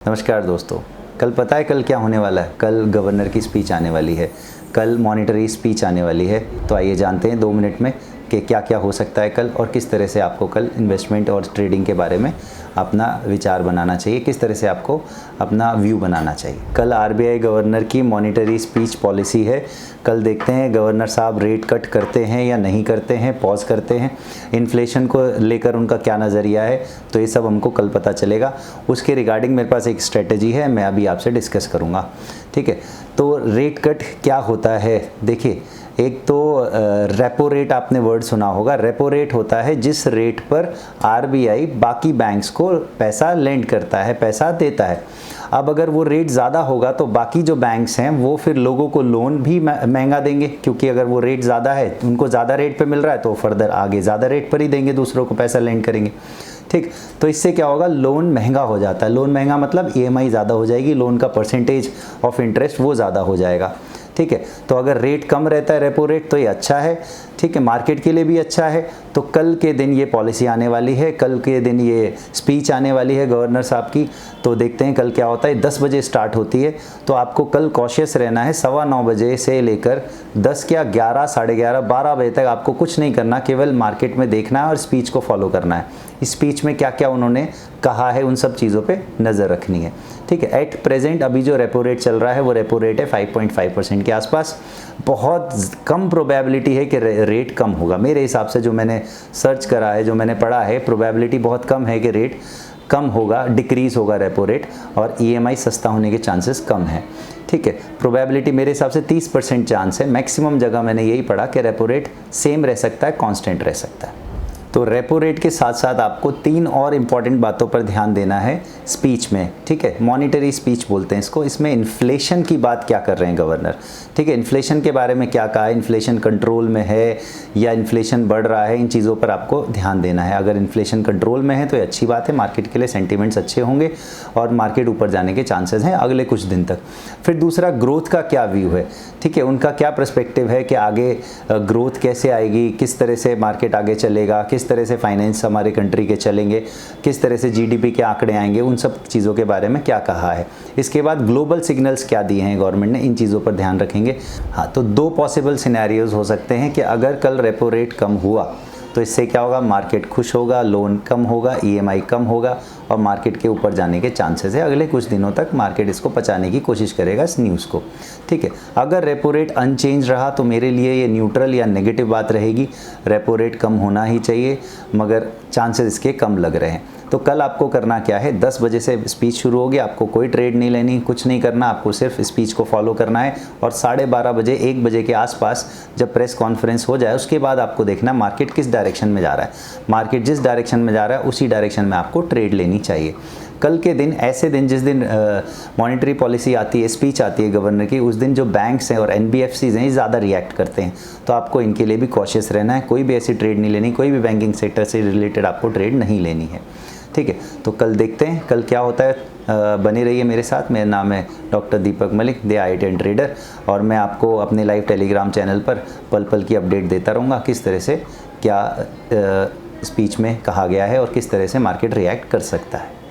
नमस्कार दोस्तों। कल पता है कल क्या होने वाला है? कल गवर्नर की स्पीच आने वाली है, कल मॉनिटरी स्पीच आने वाली है। तो आइए जानते हैं 2 मिनट में कि क्या क्या हो सकता है कल और किस तरह से आपको कल इन्वेस्टमेंट और ट्रेडिंग के बारे में अपना विचार बनाना चाहिए, किस तरह से आपको अपना व्यू बनाना चाहिए। कल आरबीआई गवर्नर की मॉनिटरी स्पीच पॉलिसी है। कल देखते हैं गवर्नर साहब रेट कट करते हैं या नहीं करते हैं, पॉज करते हैं, इन्फ्लेशन को लेकर उनका क्या नज़रिया है, तो ये सब हमको कल पता चलेगा। उसके रिगार्डिंग मेरे पास एक स्ट्रेटजी है, मैं अभी आपसे डिस्कस करूँगा। ठीक है, तो रेट कट क्या होता है? देखिए, एक तो रेपो रेट आपने वर्ड सुना होगा। रेपो रेट होता है जिस रेट पर आरबीआई बाकी बैंक्स को पैसा लेंड करता है, पैसा देता है। अब अगर वो रेट ज़्यादा होगा तो बाकी जो बैंक्स हैं वो फिर लोगों को लोन भी महंगा देंगे, क्योंकि अगर वो रेट ज़्यादा है, उनको ज़्यादा रेट पे मिल रहा है तो फर्दर आगे ज़्यादा रेट पर ही देंगे, दूसरों को पैसा लेंड करेंगे। ठीक, तो इससे क्या होगा? लोन महंगा हो जाता है। लोन महंगा मतलब ईएमआई ज़्यादा हो जाएगी, लोन का परसेंटेज ऑफ इंटरेस्ट वो ज़्यादा हो जाएगा। ठीक है, तो अगर रेट कम रहता है रेपो रेट तो ये अच्छा है। ठीक है, मार्केट के लिए भी अच्छा है। तो कल के दिन ये पॉलिसी आने वाली है, कल के दिन ये स्पीच आने वाली है गवर्नर साहब की। तो देखते हैं कल क्या होता है। 10 बजे स्टार्ट होती है, तो आपको कल कॉशियस रहना है। 9:15 बजे से लेकर 10 या 11, साढ़े 11, 12 बजे तक आपको कुछ नहीं करना, केवल मार्केट में देखना है और स्पीच को फॉलो करना है। इस स्पीच में क्या क्या उन्होंने कहा है उन सब चीज़ों पे नज़र रखनी है। ठीक है, एट प्रेजेंट अभी जो रेपो रेट चल रहा है वो रेपो रेट है 5.5% के आसपास। बहुत कम प्रोबेबिलिटी है कि रेट कम होगा। मेरे हिसाब से जो मैंने सर्च करा है, जो मैंने पढ़ा है, प्रोबेबिलिटी बहुत कम है कि रेट कम होगा, डिक्रीज़ होगा रेपो रेट, और ईएमआई सस्ता होने के चांसेस कम है। ठीक है, प्रोबेबिलिटी मेरे हिसाब से 30% चांस है। मैक्सिमम जगह मैंने यही पढ़ा कि रेपो रेट सेम रह सकता है, कांस्टेंट रह सकता है। तो रेपो रेट के साथ साथ आपको 3 और इम्पॉर्टेंट बातों पर ध्यान देना है स्पीच में। ठीक है, मॉनिटरी स्पीच बोलते हैं इसको। इसमें इन्फ्लेशन की बात क्या कर रहे हैं गवर्नर? ठीक है, इन्फ्लेशन के बारे में क्या कहा है, इन्फ्लेशन कंट्रोल में है या इन्फ्लेशन बढ़ रहा है, इन चीज़ों पर आपको ध्यान देना है। अगर इन्फ्लेशन कंट्रोल में है तो ये अच्छी बात है, मार्केट के लिए सेंटिमेंट्स अच्छे होंगे और मार्केट ऊपर जाने के चांसेस हैं अगले कुछ दिन तक। फिर दूसरा, ग्रोथ का क्या व्यू है? ठीक है, उनका क्या पर्सपेक्टिव है कि आगे ग्रोथ कैसे आएगी, किस तरह से मार्केट आगे चलेगा, किस तरह से फाइनेंस हमारे कंट्री के चलेंगे, किस तरह से जीडीपी के आंकड़े आएंगे, उन सब चीज़ों के बारे में क्या कहा है। इसके बाद ग्लोबल सिग्नल्स क्या दिए हैं गवर्नमेंट ने, इन चीज़ों पर ध्यान रखेंगे। हाँ, तो 2 पॉसिबल सिनेरियोज हो सकते हैं कि अगर कल रेपो रेट कम हुआ तो इससे क्या होगा? मार्केट खुश होगा, लोन कम होगा, ईएमआई कम होगा और मार्केट के ऊपर जाने के चांसेस है। अगले कुछ दिनों तक मार्केट इसको पचाने की कोशिश करेगा, इस न्यूज़ को। ठीक है, अगर रेपो रेट अनचेंज रहा तो मेरे लिए ये न्यूट्रल या नेगेटिव बात रहेगी। रेपो रेट कम होना ही चाहिए, मगर चांसेस इसके कम लग रहे हैं। तो कल आपको करना क्या है? 10 बजे से स्पीच शुरू होगी, आपको कोई ट्रेड नहीं लेनी, कुछ नहीं करना, आपको सिर्फ स्पीच को फॉलो करना है। और 12:30 बजे, 1 बजे के आसपास जब प्रेस कॉन्फ्रेंस हो जाए उसके बाद आपको देखना मार्केट किस डायरेक्शन में जा रहा है। मार्केट जिस डायरेक्शन में जा रहा है उसी डायरेक्शन में आपको ट्रेड लेनी चाहिए। कल के दिन, ऐसे दिन जिस दिन मॉनेटरी पॉलिसी आती है, स्पीच आती है गवर्नर की, उस दिन जो बैंक्स हैं और एनबीएफसीज हैं ये ज़्यादा रिएक्ट करते हैं। तो आपको इनके लिए भी कॉशियस रहना है, कोई भी ऐसी ट्रेड नहीं लेनी, कोई भी बैंकिंग सेक्टर से रिलेटेड आपको ट्रेड नहीं लेनी है। ठीक है, तो कल देखते हैं कल क्या होता है। बने रहिए मेरे साथ। मेरा नाम है डॉक्टर दीपक मलिक, द आई10 ट्रेडर, और मैं आपको अपने लाइव टेलीग्राम चैनल पर पल पल की अपडेट देता रहूँगा, किस तरह से क्या स्पीच में कहा गया है और किस तरह से मार्केट रिएक्ट कर सकता है।